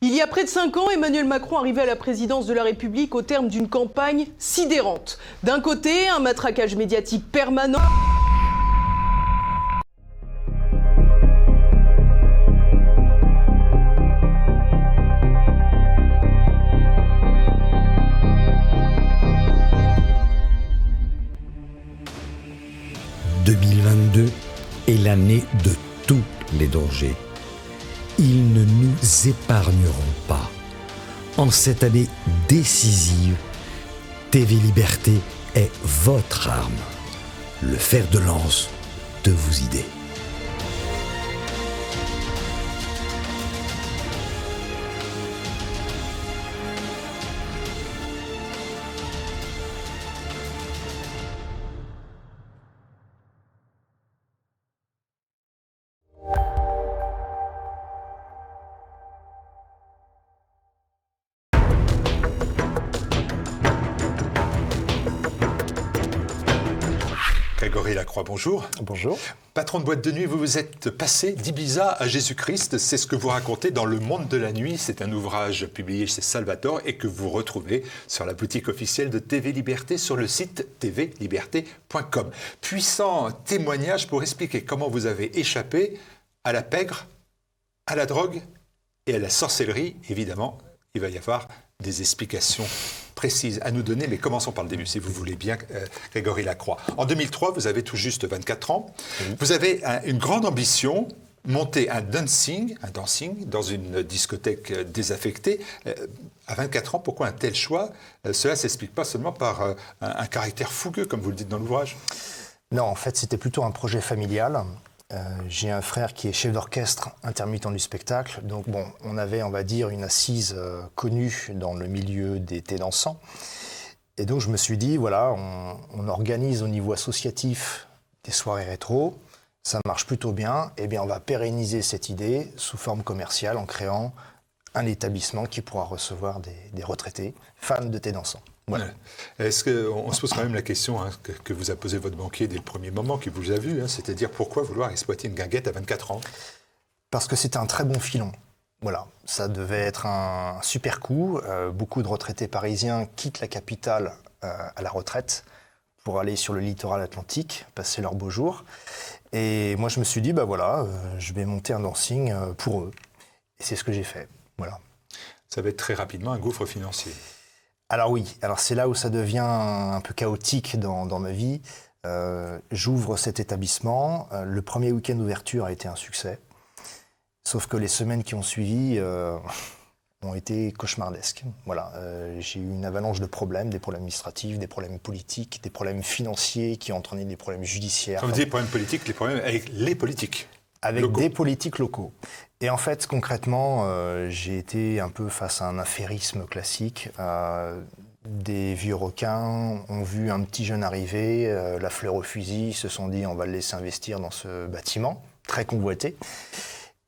Il y a près de 5 ans, Emmanuel Macron arrivait à la présidence de la République au terme d'une campagne sidérante. D'un côté, un matraquage médiatique permanent. « 2022 est l'année de tous les dangers. Ils ne nous épargneront pas. En cette année décisive, TV Liberté est votre arme, le fer de lance de vos idées. Grégory Lacroix, bonjour. Bonjour. Patron de boîte de nuit, vous vous êtes passé d'Ibiza à Jésus-Christ. C'est ce que vous racontez dans Le Monde de la Nuit. C'est un ouvrage publié chez Salvatore et que vous retrouvez sur la boutique officielle de TV Liberté sur le site tvliberté.com. Puissant témoignage pour expliquer comment vous avez échappé à la pègre, à la drogue et à la sorcellerie. Évidemment, il va y avoir des explications précises à nous donner, mais commençons par le début, si vous voulez bien, Grégory Lacroix. En 2003, vous avez tout juste 24 ans. Oui. Vous avez une grande ambition, monter un dancing dans une discothèque désaffectée. À 24 ans, pourquoi un tel choix? Cela ne s'explique pas seulement par un caractère fougueux, comme vous le dites dans l'ouvrage. Non, en fait, c'était plutôt un projet familial. J'ai un frère qui est chef d'orchestre intermittent du spectacle. Donc bon, on avait, on va dire, une assise connue dans le milieu des thés dansants. Et donc je me suis dit, voilà, on organise au niveau associatif des soirées rétro. Ça marche plutôt bien. Eh bien, on va pérenniser cette idée sous forme commerciale en créant un établissement qui pourra recevoir des retraités fans de thé dansants. Voilà. Est-ce qu'on se pose quand même la question que vous a posé votre banquier dès le premier moment qu'il vous a vu, c'est-à-dire pourquoi vouloir exploiter une guinguette à 24 ans? Parce que c'était un très bon filon. Voilà, ça devait être un super coup. Beaucoup de retraités parisiens quittent la capitale à la retraite pour aller sur le littoral atlantique, passer leurs beaux jours. Et moi, je me suis dit, je vais monter un dancing pour eux. Et c'est ce que j'ai fait. Voilà. Ça va être très rapidement un gouffre financier. Alors oui, c'est là où ça devient un peu chaotique dans ma vie. J'ouvre cet établissement. Le premier week-end d'ouverture a été un succès. Sauf que les semaines qui ont suivi ont été cauchemardesques. Voilà, j'ai eu une avalanche de problèmes, des problèmes administratifs, des problèmes politiques, des problèmes financiers qui ont entraîné des problèmes judiciaires. Quand vous dites problèmes politiques, les problèmes avec les politiques avec locaux. Des politiques locaux. Et en fait, concrètement, j'ai été un peu face à un affairisme classique. Des vieux requins ont vu un petit jeune arriver, la fleur au fusil, se sont dit on va le laisser investir dans ce bâtiment, très convoité.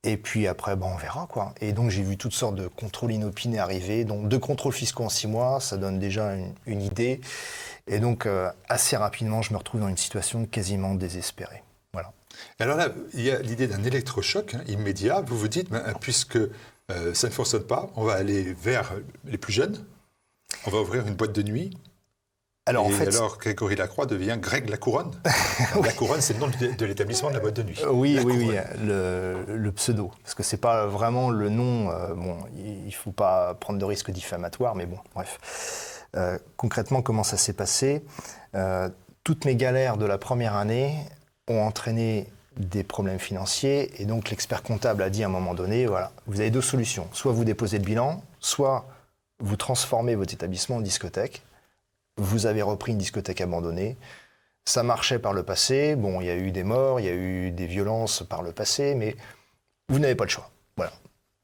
Et puis après, on verra quoi. Et donc j'ai vu toutes sortes de contrôles inopinés arriver, donc 2 contrôles fiscaux en 6 mois, ça donne déjà une idée. Et donc assez rapidement, je me retrouve dans une situation quasiment désespérée. Voilà. Alors là, il y a l'idée d'un électrochoc immédiat. Vous vous dites, puisque ça ne fonctionne pas, on va aller vers les plus jeunes, on va ouvrir une boîte de nuit. Alors Grégory Lacroix devient Greg Lacouronne. La Couronne, c'est le nom de l'établissement de la boîte de nuit. Oui, le pseudo. Parce que c'est pas vraiment le nom. Il faut pas prendre de risques diffamatoires, mais bon, bref. Concrètement, comment ça s'est passé? Toutes mes galères de la première année ont entraîné des problèmes financiers. Et donc, l'expert comptable a dit à un moment donné, voilà, vous avez 2 solutions. Soit vous déposez le bilan, soit vous transformez votre établissement en discothèque. Vous avez repris une discothèque abandonnée. Ça marchait par le passé. Bon, il y a eu des morts, il y a eu des violences par le passé, mais vous n'avez pas le choix. Voilà.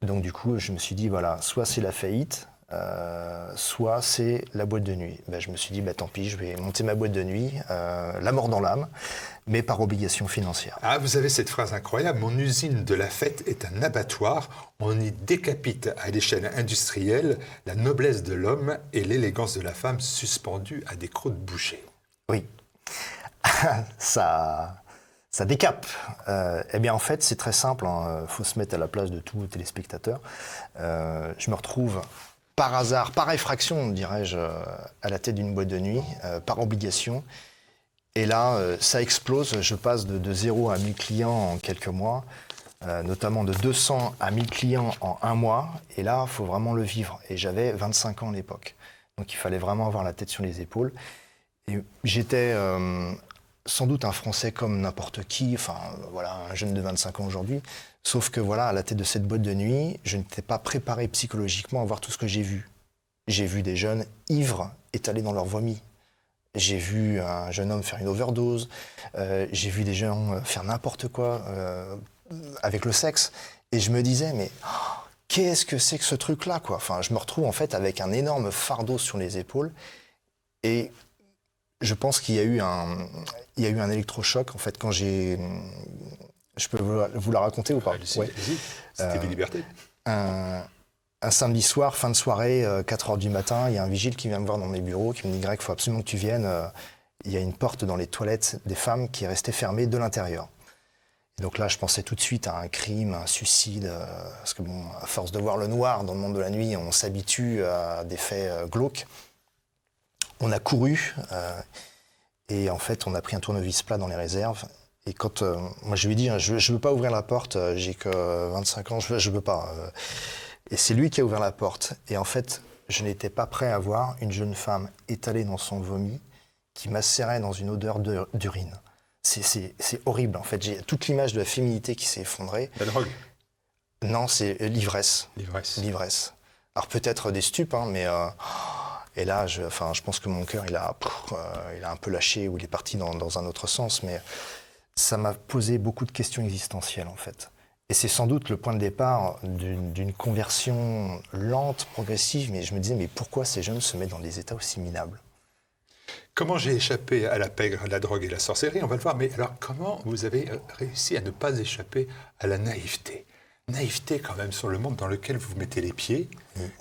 Donc, du coup, je me suis dit, voilà, soit c'est la faillite, soit c'est la boîte de nuit. Je me suis dit, tant pis, je vais monter ma boîte de nuit, la mort dans l'âme, mais par obligation financière. Ah, vous avez cette phrase incroyable, mon usine de la fête est un abattoir, on y décapite à l'échelle industrielle la noblesse de l'homme et l'élégance de la femme suspendue à des crocs de boucher. Oui, ça Ça décape. Eh bien, en fait, c'est très simple. Il faut se mettre à la place de tous vos téléspectateurs. Je me retrouve par hasard, par effraction, dirais-je, à la tête d'une boîte de nuit, par obligation. Et là, ça explose. Je passe de 0 à 1000 clients en quelques mois, notamment de 200 à 1000 clients en un mois. Et là, il faut vraiment le vivre. Et j'avais 25 ans à l'époque. Donc, il fallait vraiment avoir la tête sur les épaules. Et j'étais sans doute un Français comme n'importe qui, enfin, voilà, un jeune de 25 ans aujourd'hui. Sauf que, voilà, à la tête de cette boîte de nuit, je n'étais pas préparé psychologiquement à voir tout ce que j'ai vu. J'ai vu des jeunes ivres étalés dans leur vomi. J'ai vu un jeune homme faire une overdose. J'ai vu des gens faire n'importe quoi avec le sexe. Et je me disais, mais qu'est-ce que c'est que ce truc-là, quoi ? Enfin, je me retrouve en fait avec un énorme fardeau sur les épaules. Et je pense qu'il y a eu un électrochoc, en fait, quand j'ai... Je peux vous la raconter ou pas ? Allez-y, c'est TV Liberté. Un samedi soir, fin de soirée, 4h du matin, il y a un vigile qui vient me voir dans mes bureaux, qui me dit « Greg, il faut absolument que tu viennes. Il y a une porte dans les toilettes des femmes qui est restée fermée de l'intérieur. » Et donc là, je pensais tout de suite à un crime, un suicide, parce que bon, à force de voir le noir dans le monde de la nuit, on s'habitue à des faits glauques. On a couru, et en fait, on a pris un tournevis plat dans les réserves. Et quand moi je lui ai dit, je ne veux pas ouvrir la porte, j'ai que 25 ans, je ne veux pas. Et c'est lui qui a ouvert la porte. Et en fait, je n'étais pas prêt à voir une jeune femme étalée dans son vomi qui macérait dans une odeur d'urine. C'est horrible, en fait. J'ai toute l'image de la féminité qui s'est effondrée. La drogue ? Non, c'est l'ivresse. L'ivresse. Alors peut-être des stupes, hein, mais... Et là, je pense que mon cœur, il a un peu lâché, ou il est parti dans un autre sens, mais ça m'a posé beaucoup de questions existentielles, en fait. Et c'est sans doute le point de départ d'une conversion lente, progressive, mais je me disais, mais pourquoi ces jeunes se mettent dans des états aussi minables ? Comment j'ai échappé à la pègre, à la drogue et la sorcellerie, on va le voir, mais alors comment vous avez réussi à ne pas échapper à la naïveté ? Naïveté quand même sur le monde dans lequel vous mettez les pieds.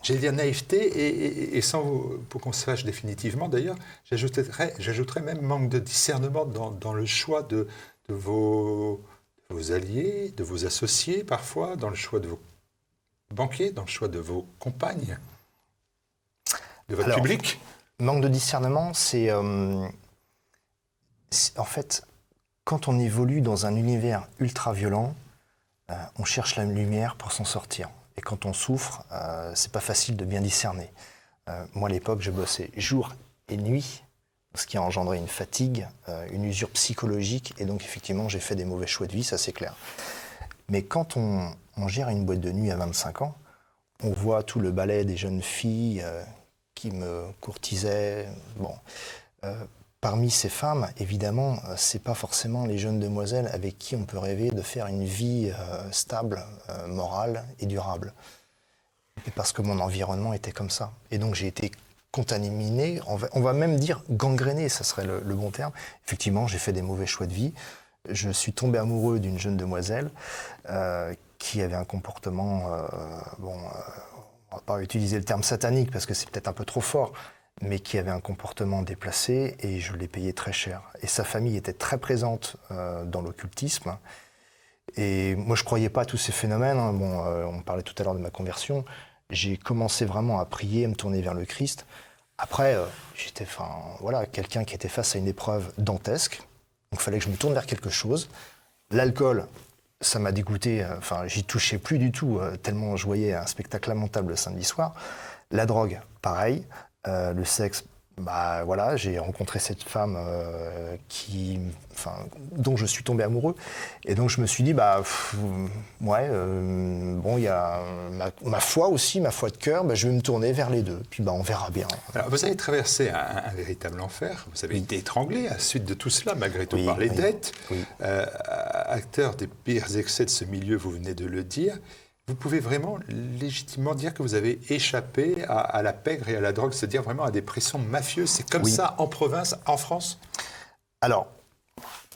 J'allais dire naïveté et sans pour qu'on se fâche définitivement d'ailleurs, j'ajouterais même manque de discernement dans le choix de vos alliés, de vos associés parfois, dans le choix de vos banquiers, dans le choix de vos compagnes, de votre public. Manque de discernement, c'est en fait, quand on évolue dans un univers ultra violent, on cherche la lumière pour s'en sortir. Et quand on souffre, c'est pas facile de bien discerner. Moi, à l'époque, je bossais jour et nuit, ce qui a engendré une fatigue, une usure psychologique, et donc effectivement, j'ai fait des mauvais choix de vie, ça c'est clair. Mais quand on gère une boîte de nuit à 25 ans, on voit tout le ballet des jeunes filles qui me courtisaient. Bon, parmi ces femmes, évidemment, c'est pas forcément les jeunes demoiselles avec qui on peut rêver de faire une vie stable, morale et durable. Et parce que mon environnement était comme ça. Et donc j'ai été contaminé, on va même dire gangréné, ça serait le bon terme. Effectivement, j'ai fait des mauvais choix de vie. Je suis tombé amoureux d'une jeune demoiselle qui avait un comportement, on va pas utiliser le terme satanique parce que c'est peut-être un peu trop fort, mais qui avait un comportement déplacé et je l'ai payé très cher. Et sa famille était très présente dans l'occultisme. Et moi, je ne croyais pas à tous ces phénomènes. Hein. Bon, on parlait tout à l'heure de ma conversion. J'ai commencé vraiment à prier, à me tourner vers le Christ. Après, j'étais quelqu'un qui était face à une épreuve dantesque. Donc, il fallait que je me tourne vers quelque chose. L'alcool, ça m'a dégoûté. J'y touchais plus du tout, tellement je voyais un spectacle lamentable le samedi soir. La drogue, pareil. Le sexe, j'ai rencontré cette femme dont je suis tombé amoureux. Et donc je me suis dit, il y a ma foi aussi, ma foi de cœur, je vais me tourner vers les deux. Puis on verra bien. Alors, vous avez traversé un véritable enfer. Vous avez été étranglé à la suite de tout cela, malgré tout, par les dettes. Oui. Acteur des pires excès de ce milieu, vous venez de le dire. Vous pouvez vraiment légitimement dire que vous avez échappé à la pègre et à la drogue, c'est-à-dire vraiment à des pressions mafieuses. C'est comme ça en province, en France ? Alors,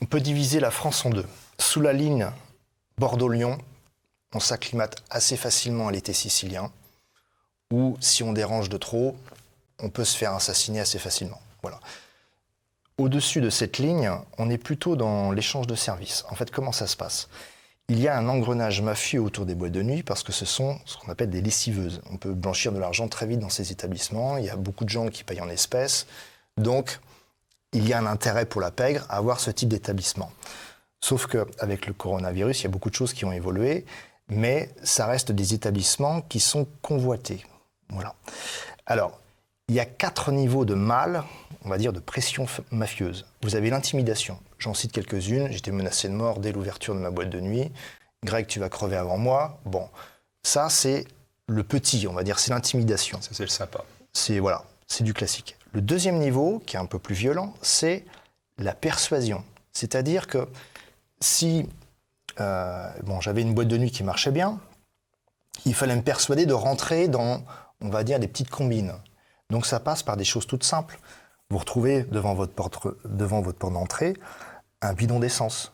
on peut diviser la France en deux. Sous la ligne Bordeaux-Lyon, on s'acclimate assez facilement à l'été sicilien, ou si on dérange de trop, on peut se faire assassiner assez facilement. Voilà. Au-dessus de cette ligne, on est plutôt dans l'échange de services. En fait, comment ça se passe ? Il y a un engrenage mafieux autour des boîtes de nuit parce que ce sont ce qu'on appelle des lessiveuses. On peut blanchir de l'argent très vite dans ces établissements. Il y a beaucoup de gens qui payent en espèces. Donc, il y a un intérêt pour la pègre à avoir ce type d'établissement. Sauf qu'avec le coronavirus, il y a beaucoup de choses qui ont évolué, mais ça reste des établissements qui sont convoités. Voilà. Alors, il y a 4 niveaux de mal, on va dire, de pression mafieuse. Vous avez l'intimidation. J'en cite quelques-unes. J'étais menacé de mort dès l'ouverture de ma boîte de nuit. Greg, tu vas crever avant moi. Bon, ça, c'est le petit, on va dire, c'est l'intimidation. Ça, c'est le sympa. C'est du classique. Le deuxième niveau, qui est un peu plus violent, c'est la persuasion. C'est-à-dire que si j'avais une boîte de nuit qui marchait bien, il fallait me persuader de rentrer dans, on va dire, des petites combines. Donc ça passe par des choses toutes simples. Vous retrouvez devant votre porte d'entrée un bidon d'essence.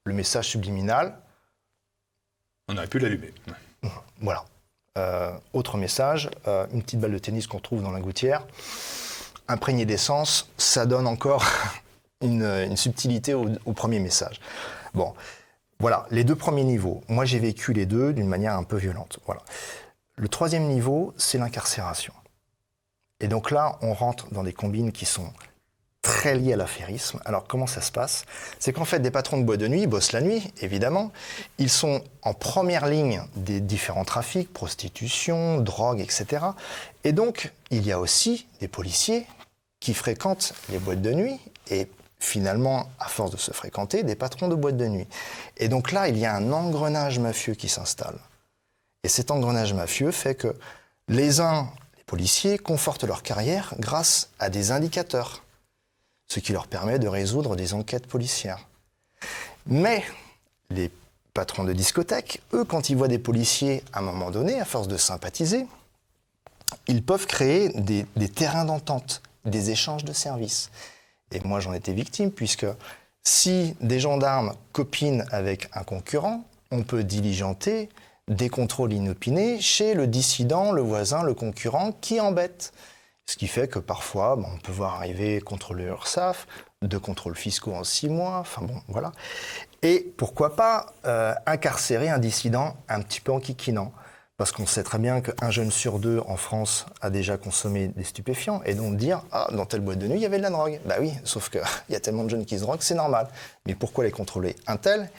Le message subliminal. On aurait pu l'allumer. Voilà. Autre message, une petite balle de tennis qu'on trouve dans la gouttière. Imprégné d'essence, ça donne encore une subtilité au premier message. Bon, voilà, les 2 premiers niveaux. Moi, j'ai vécu les 2 d'une manière un peu violente. Voilà. Le 3e niveau, c'est l'incarcération. Et donc là, on rentre dans des combines qui sont très liées à l'affairisme. Alors, comment ça se passe ? C'est qu'en fait, des patrons de boîte de nuit, ils bossent la nuit, évidemment. Ils sont en première ligne des différents trafics, prostitution, drogue, etc. Et donc, il y a aussi des policiers qui fréquentent les boîtes de nuit et finalement, à force de se fréquenter, des patrons de boîtes de nuit. Et donc là, il y a un engrenage mafieux qui s'installe. Et cet engrenage mafieux fait que les policiers confortent leur carrière grâce à des indicateurs, ce qui leur permet de résoudre des enquêtes policières. Mais les patrons de discothèques, eux, quand ils voient des policiers, à un moment donné, à force de sympathiser, ils peuvent créer des terrains d'entente, des échanges de services. Et moi, j'en étais victime, puisque si des gendarmes copinent avec un concurrent, on peut diligenter des contrôles inopinés chez le dissident, le voisin, le concurrent qui embête. Ce qui fait que parfois, on peut voir arriver contrôleur URSSAF, 2 contrôles fiscaux en 6 mois, enfin bon, voilà. Et pourquoi pas incarcérer un dissident un petit peu enquiquinant. Parce qu'on sait très bien qu'un jeune sur 2 en France a déjà consommé des stupéfiants, et donc dire « Ah, dans telle boîte de nuit, il y avait de la drogue ». Bah oui, sauf qu'il y a tellement de jeunes qui se droguent, c'est normal. Mais pourquoi les contrôler un tel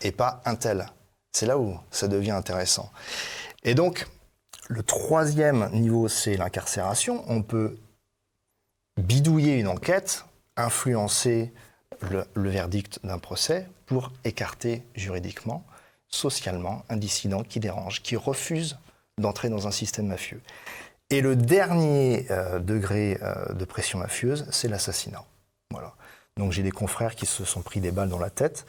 et pas un tel ? C'est là où ça devient intéressant. Et donc, le 3e niveau, c'est l'incarcération. On peut bidouiller une enquête, influencer le verdict d'un procès pour écarter juridiquement, socialement, un dissident qui dérange, qui refuse d'entrer dans un système mafieux. Et le dernier degré de pression mafieuse, c'est l'assassinat. Voilà. Donc j'ai des confrères qui se sont pris des balles dans la tête,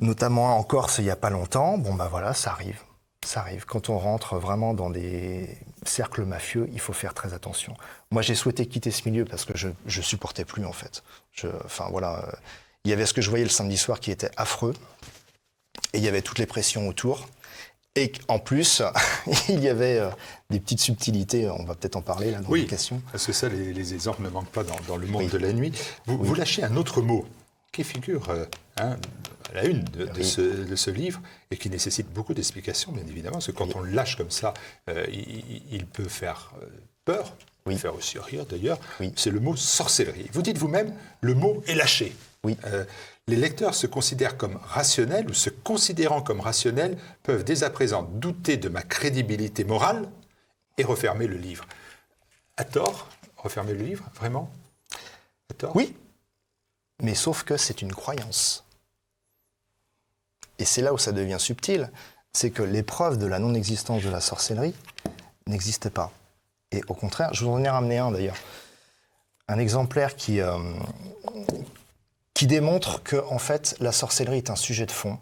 notamment en Corse il n'y a pas longtemps. Bon ben voilà, ça arrive. Ça arrive. Quand on rentre vraiment dans des cercles mafieux, il faut faire très attention. Moi, j'ai souhaité quitter ce milieu parce que je supportais plus, en fait. Il y avait ce que je voyais le samedi soir qui était affreux. Et il y avait toutes les pressions autour. Et en plus, il y avait des petites subtilités, on va peut-être en parler là dans les questions. Parce que ça, les exemples ne manquent pas dans le monde de la nuit. Vous lâchez un autre mot qui figure à la une de ce livre et qui nécessite beaucoup d'explications, bien évidemment, parce que quand on le lâche comme ça, il peut faire peur, faire aussi rire d'ailleurs. C'est le mot sorcellerie. Vous dites vous-même, le mot est lâché. Les lecteurs se considèrent comme rationnels ou se considérant comme rationnels peuvent dès à présent douter de ma crédibilité morale et refermer le livre. À tort, refermer le livre, vraiment ? À tort ? Oui, mais sauf que c'est une croyance. Et c'est là où ça devient subtil, c'est que les preuves de la non-existence de la sorcellerie n'existaient pas. Et au contraire, je vous en ai ramené un d'ailleurs, un exemplaire qui démontre que en fait, la sorcellerie est un sujet de fond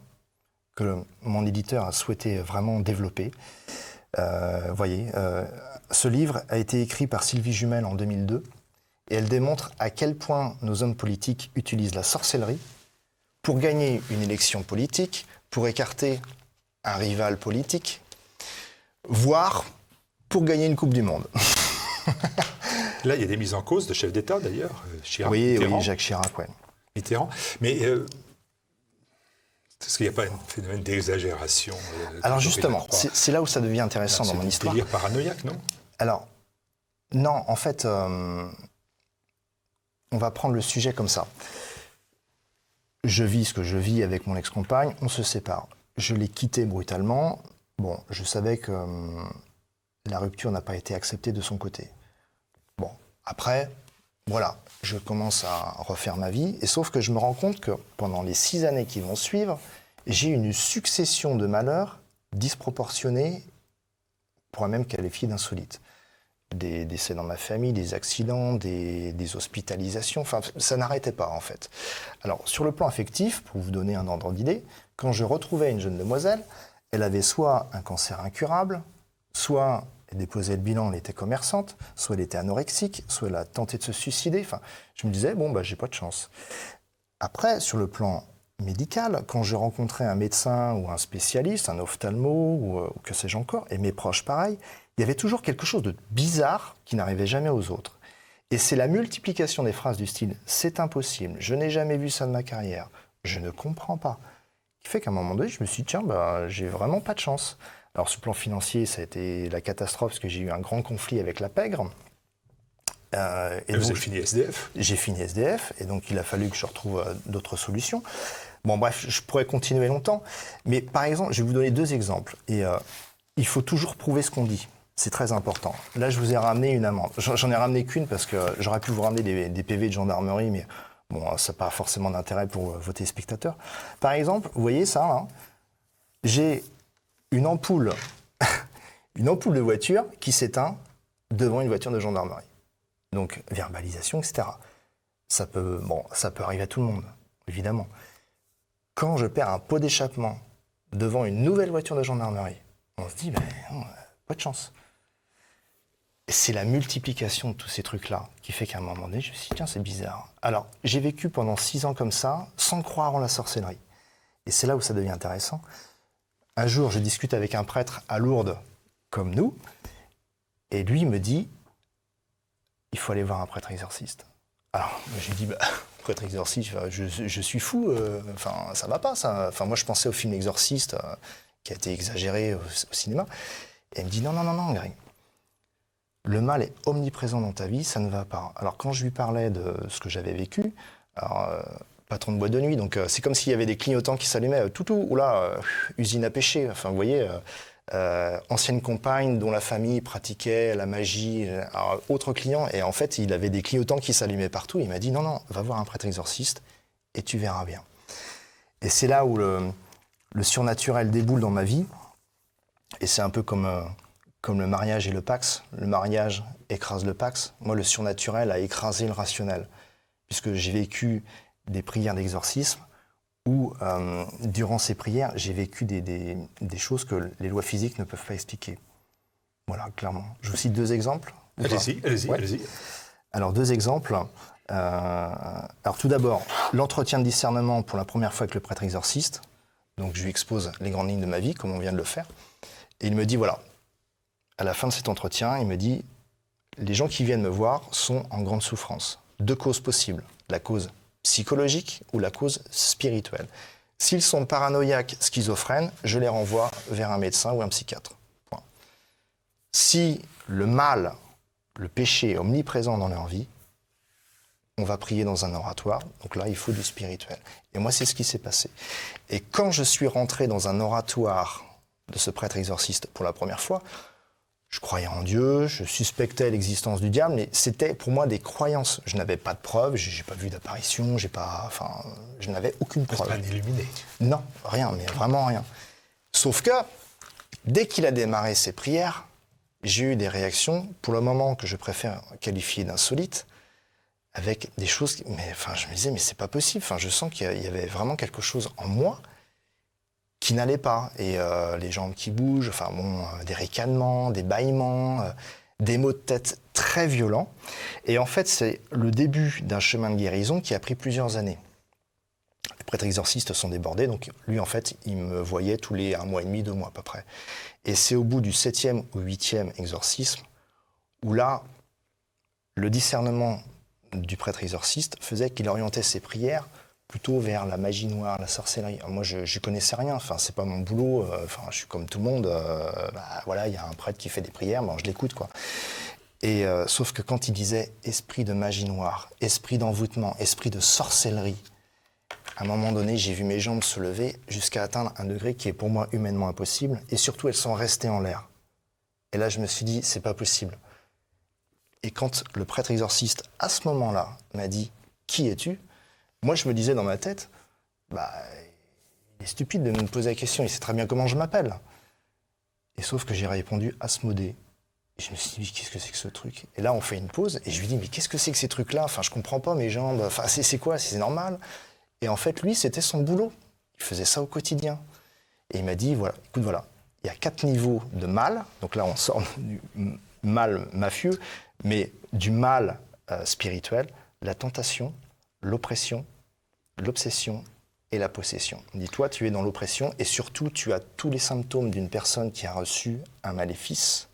que mon éditeur a souhaité vraiment développer. Ce livre a été écrit par Sylvie Jumel en 2002 et elle démontre à quel point nos hommes politiques utilisent la sorcellerie pour gagner une élection politique, pour écarter un rival politique, voire pour gagner une Coupe du Monde. Là, il y a des mises en cause de chefs d'État, d'ailleurs. Chirac, Oui, Mitterrand. Jacques Chirac, ouais. Mitterrand. Mais est-ce qu'il n'y a pas un phénomène d'exagération Alors de justement, Henri Lacroix? c'est là où ça devient intéressant dans mon histoire. C'est un délire paranoïaque, non? Alors, non, en fait, on va prendre le sujet comme ça. Je vis ce que je vis avec mon ex-compagne, on se sépare. Je l'ai quitté brutalement. Bon, je savais que la rupture n'a pas été acceptée de son côté. Bon, après, voilà, je commence à refaire ma vie, et sauf que je me rends compte que pendant les 6 années qui vont suivre, j'ai une succession de malheurs disproportionnés, on pourrait même qualifier d'insolites. Des décès dans ma famille, des accidents, des hospitalisations, enfin, ça n'arrêtait pas en fait. Alors, sur le plan affectif, pour vous donner un ordre d'idée, quand je retrouvais une jeune demoiselle, elle avait soit un cancer incurable, soit elle déposait le bilan, elle était commerçante, soit elle était anorexique, soit elle a tenté de se suicider. Enfin, je me disais, bon, bah, j'ai pas de chance. Après, sur le plan médical, quand je rencontrais un médecin ou un spécialiste, un ophtalmo ou que sais-je encore, et mes proches pareil, il y avait toujours quelque chose de bizarre qui n'arrivait jamais aux autres. Et c'est la multiplication des phrases du style « c'est impossible, je n'ai jamais vu ça de ma carrière, je ne comprends pas », qui fait qu'à un moment donné, je me suis dit « tiens, bah, j'ai vraiment pas de chance ». Alors sur le plan financier, ça a été la catastrophe parce que j'ai eu un grand conflit avec la pègre. Et vous avez fini SDF? J'ai fini SDF, et donc il a fallu que je retrouve d'autres solutions. Bon bref, je pourrais continuer longtemps, mais par exemple, je vais vous donner 2 exemples. Et il faut toujours prouver ce qu'on dit. C'est très important. Là, je vous ai ramené une amende. J'en ai ramené qu'une parce que j'aurais pu vous ramener des PV de gendarmerie, mais bon, ça n'a pas forcément d'intérêt pour vos téléspectateurs. Par exemple, vous voyez ça, hein, j'ai une ampoule, une ampoule de voiture qui s'éteint devant une voiture de gendarmerie. Donc, verbalisation, etc. Ça peut arriver à tout le monde, évidemment. Quand je perds un pot d'échappement devant une nouvelle voiture de gendarmerie, on se dit, ben non, pas de chance. C'est la multiplication de tous ces trucs-là qui fait qu'à un moment donné, je me suis dit, tiens, c'est bizarre. Alors, j'ai vécu pendant 6 ans comme ça, sans croire en la sorcellerie. Et c'est là où ça devient intéressant. Un jour, je discute avec un prêtre à Lourdes, comme nous, et lui me dit, il faut aller voir un prêtre exorciste. Alors, j'ai dit, bah, prêtre exorciste, je suis fou, enfin, ça va pas, ça. Enfin, moi, je pensais au film L'Exorciste, qui a été exagéré au cinéma. Et elle me dit, non, Gary. Le mal est omniprésent dans ta vie, ça ne va pas. Alors, quand je lui parlais de ce que j'avais vécu, alors, patron de boîte de nuit, donc c'est comme s'il y avait des clignotants qui s'allumaient, usine à pêcher. Enfin, vous voyez, ancienne compagne dont la famille pratiquait la magie, alors, autre client, et en fait, il avait des clignotants qui s'allumaient partout. Il m'a dit, non, va voir un prêtre exorciste et tu verras bien. Et c'est là où le surnaturel déboule dans ma vie, et c'est un peu comme le mariage et le Pax. Le mariage écrase le Pax. Moi, le surnaturel a écrasé le rationnel, puisque j'ai vécu des prières d'exorcisme où, durant ces prières, j'ai vécu des choses que les lois physiques ne peuvent pas expliquer. Voilà, clairement. Je vous cite 2 exemples. Allez-y. Alors, 2 exemples. Alors, tout d'abord, l'entretien de discernement pour la première fois avec le prêtre exorciste. Donc, je lui expose les grandes lignes de ma vie, comme on vient de le faire. Et il me dit, voilà, à la fin de cet entretien, il me dit, les gens qui viennent me voir sont en grande souffrance. 2 causes possibles. La cause psychologique ou la cause spirituelle. S'ils sont paranoïaques, schizophrènes, je les renvoie vers un médecin ou un psychiatre. Point. Si le mal, le péché est omniprésent dans leur vie, on va prier dans un oratoire. Donc là, il faut du spirituel. Et moi, c'est ce qui s'est passé. Et quand je suis rentré dans un oratoire de ce prêtre exorciste pour la première fois, je croyais en Dieu, je suspectais l'existence du diable, mais c'était pour moi des croyances. Je n'avais pas de preuves, j'ai pas vu d'apparition, je n'avais aucune preuve. Pas illuminé. Non, rien, mais vraiment rien. Sauf que, dès qu'il a démarré ses prières, j'ai eu des réactions, pour le moment que je préfère qualifier d'insolites, avec des choses, je me disais, mais c'est pas possible, je sens qu'il y avait vraiment quelque chose en moi qui n'allait pas. Et les jambes qui bougent, des ricanements, des bâillements, des maux de tête très violents. Et en fait, c'est le début d'un chemin de guérison qui a pris plusieurs années. Les prêtres exorcistes sont débordés, donc lui, en fait, il me voyait tous les 1 mois et demi, 2 mois à peu près. Et c'est au bout du 7e ou 8e exorcisme où là, le discernement du prêtre exorciste faisait qu'il orientait ses prières plutôt vers la magie noire, la sorcellerie. Alors moi, je ne connaissais rien, enfin, c'est pas mon boulot, je suis comme tout le monde, voilà, il y a un prêtre qui fait des prières, je l'écoute, quoi. Et sauf que quand il disait esprit de magie noire, esprit d'envoûtement, esprit de sorcellerie, à un moment donné, j'ai vu mes jambes se lever jusqu'à atteindre un degré qui est pour moi humainement impossible, et surtout, elles sont restées en l'air. Et là, je me suis dit, c'est pas possible. Et quand le prêtre exorciste, à ce moment-là, m'a dit « Qui es-tu ?» Moi, je me disais dans ma tête, il est stupide de me poser la question, il sait très bien comment je m'appelle. Et sauf que j'ai répondu « Asmodée ». Et je me suis dit, qu'est-ce que c'est que ce truc? Et là, on fait une pause, et je lui dis, mais qu'est-ce que c'est que ces trucs-là? Enfin, je comprends pas mes jambes, enfin, c'est quoi? C'est normal? Et en fait, lui, c'était son boulot. Il faisait ça au quotidien. Et il m'a dit, voilà, écoute, voilà, il y a 4 niveaux de mal. Donc là, on sort du mal mafieux, mais du mal spirituel, la tentation, l'oppression, l'obsession et la possession. Il dit, toi, tu es dans l'oppression et surtout, tu as tous les symptômes d'une personne qui a reçu un maléfice.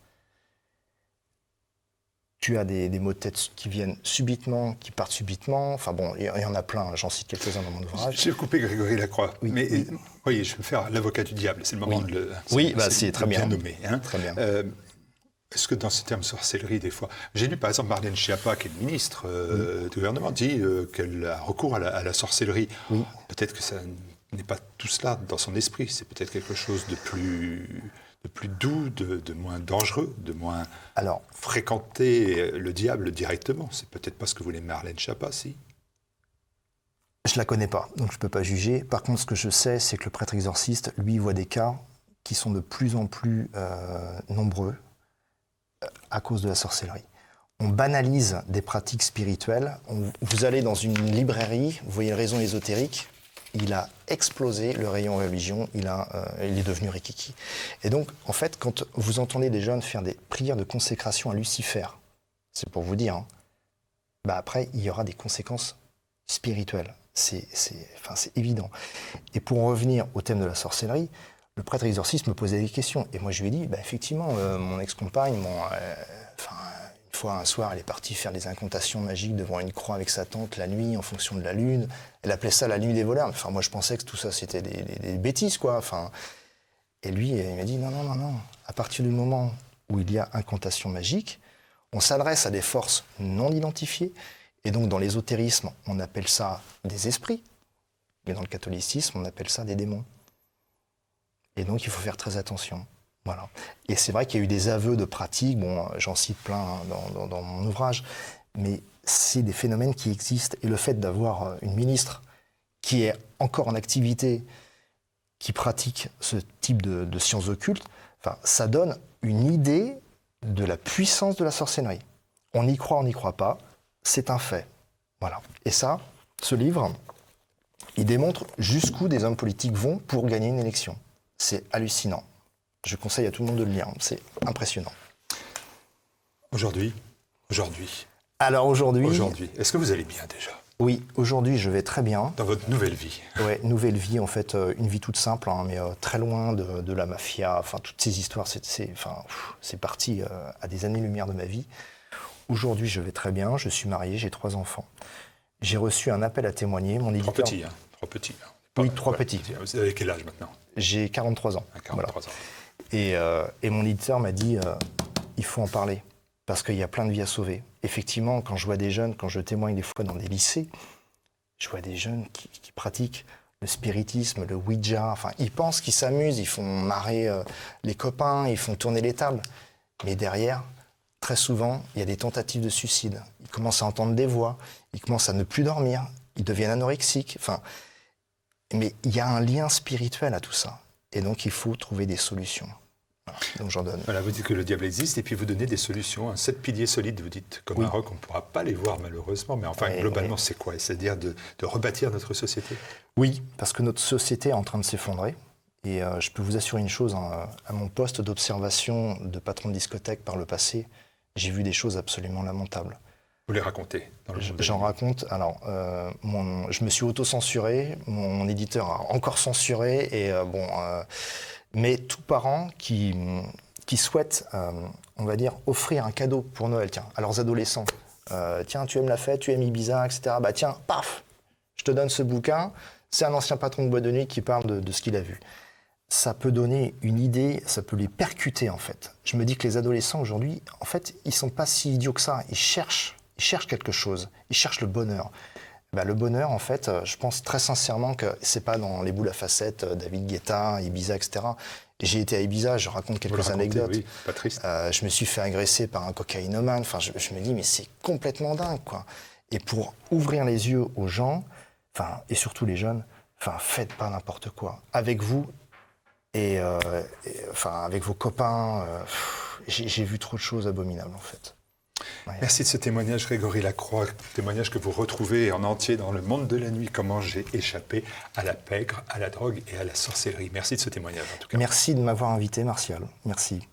Tu as des maux de tête qui viennent subitement, qui partent subitement. Enfin bon, il y en a plein, j'en cite quelques-uns dans mon ouvrage. J'ai coupé Grégory Lacroix, oui, mais oui. Voyez, je vais faire l'avocat du diable, c'est le moment de le c'est très bien nommé. Hein. Très bien. Est-ce que dans ce terme sorcellerie, des fois... J'ai lu par exemple Marlène Schiappa, qui est le ministre du gouvernement, dit qu'elle a recours à la sorcellerie. Oui. Peut-être que ça n'est pas tout cela dans son esprit, c'est peut-être quelque chose de plus doux, de moins dangereux, de moins fréquenter le diable directement. C'est peut-être pas ce que voulait Marlène Schiappa, si. Je la connais pas, donc je peux pas juger. Par contre, ce que je sais, c'est que le prêtre exorciste, lui, voit des cas qui sont de plus en plus nombreux à cause de la sorcellerie. On banalise des pratiques spirituelles. Vous allez dans une librairie, vous voyez le rayon ésotérique, il a explosé le rayon religion, il est devenu rikiki. Et donc, en fait, quand vous entendez des jeunes faire des prières de consécration à Lucifer, c'est pour vous dire, hein, après, il y aura des conséquences spirituelles. C'est évident. Et pour en revenir au thème de la sorcellerie, le prêtre exorciste me posait des questions. Et moi, je lui ai dit, effectivement, mon ex-compagne, une fois, un soir, elle est partie faire des incantations magiques devant une croix avec sa tante la nuit, en fonction de la lune. Elle appelait ça la nuit des voleurs. Enfin, moi, je pensais que tout ça, c'était des bêtises, quoi. Enfin, et lui, il m'a dit, non. À partir du moment où il y a incantation magique, on s'adresse à des forces non identifiées. Et donc, dans l'ésotérisme, on appelle ça des esprits. Et dans le catholicisme, on appelle ça des démons. Et donc, il faut faire très attention. Voilà. Et c'est vrai qu'il y a eu des aveux de pratiques, j'en cite plein dans mon ouvrage, mais c'est des phénomènes qui existent. Et le fait d'avoir une ministre qui est encore en activité, qui pratique ce type de sciences occultes, ça donne une idée de la puissance de la sorcellerie. On y croit, on n'y croit pas, c'est un fait. Voilà. Et ça, ce livre, il démontre jusqu'où des hommes politiques vont pour gagner une élection. C'est hallucinant. Je conseille à tout le monde de le lire, c'est impressionnant. Aujourd'hui. Alors aujourd'hui, est-ce que vous allez bien déjà? Oui, aujourd'hui je vais très bien. Dans votre nouvelle vie? Oui, nouvelle vie en fait, une vie toute simple, mais très loin de la mafia, toutes ces histoires, c'est parti à des années-lumière de ma vie. Aujourd'hui je vais très bien, je suis marié, j'ai 3 enfants. J'ai reçu un appel à témoigner, mon éditeur... 3 petits, hein. 3 petits. Oui, 3 petits. Vous avez quel âge maintenant? J'ai 43 ans. 43 ans. Et mon éditeur m'a dit, il faut en parler, parce qu'il y a plein de vies à sauver. Effectivement, quand je vois des jeunes, quand je témoigne des fois dans des lycées, je vois des jeunes qui pratiquent le spiritisme, le Ouija, ils pensent qu'ils s'amusent, ils font marrer les copains, ils font tourner les tables. Mais derrière, très souvent, il y a des tentatives de suicide. Ils commencent à entendre des voix, ils commencent à ne plus dormir, ils deviennent anorexiques. Mais il y a un lien spirituel à tout ça. Et donc, il faut trouver des solutions. Voilà, donc, j'en donne. Voilà, vous dites que le diable existe et puis vous donnez des solutions. 7 piliers solides, vous dites, comme un roc, on ne pourra pas les voir malheureusement. Mais globalement, c'est quoi? C'est-à-dire de rebâtir notre société? Oui, parce que notre société est en train de s'effondrer. Et je peux vous assurer une chose, à mon poste d'observation de patron de discothèque par le passé, j'ai vu des choses absolument lamentables. Vous les racontez dans le J'en raconte. Alors, je me suis auto-censuré, mon éditeur a encore censuré, et mais tout parent qui souhaite, on va dire, offrir un cadeau pour Noël, à leurs adolescents, Tiens, tu aimes la fête, tu aimes Ibiza, etc. Bah tiens, paf, je te donne ce bouquin. C'est un ancien patron de boîte de nuit qui parle de ce qu'il a vu. Ça peut donner une idée, ça peut les percuter en fait. Je me dis que les adolescents aujourd'hui, en fait, ils sont pas si idiots que ça. Ils cherchent quelque chose. Ils cherchent le bonheur. Ben, le bonheur, en fait, je pense très sincèrement que c'est pas dans les boules à facettes, David Guetta, Ibiza, etc. J'ai été à Ibiza, je raconte quelques anecdotes. Oui, pas triste. Je me suis fait agresser par un cocaïnomane. Enfin, je me dis, mais c'est complètement dingue, quoi. Et pour ouvrir les yeux aux gens, enfin, et surtout les jeunes, enfin, faites pas n'importe quoi. Avec vous enfin, avec vos copains, j'ai vu trop de choses abominables, en fait. Ouais. Merci de ce témoignage, Grégory Lacroix, témoignage que vous retrouvez en entier dans Le Monde de la Nuit, comment j'ai échappé à la pègre, à la drogue et à la sorcellerie. Merci de ce témoignage, en tout cas. Merci de m'avoir invité, Martial. Merci.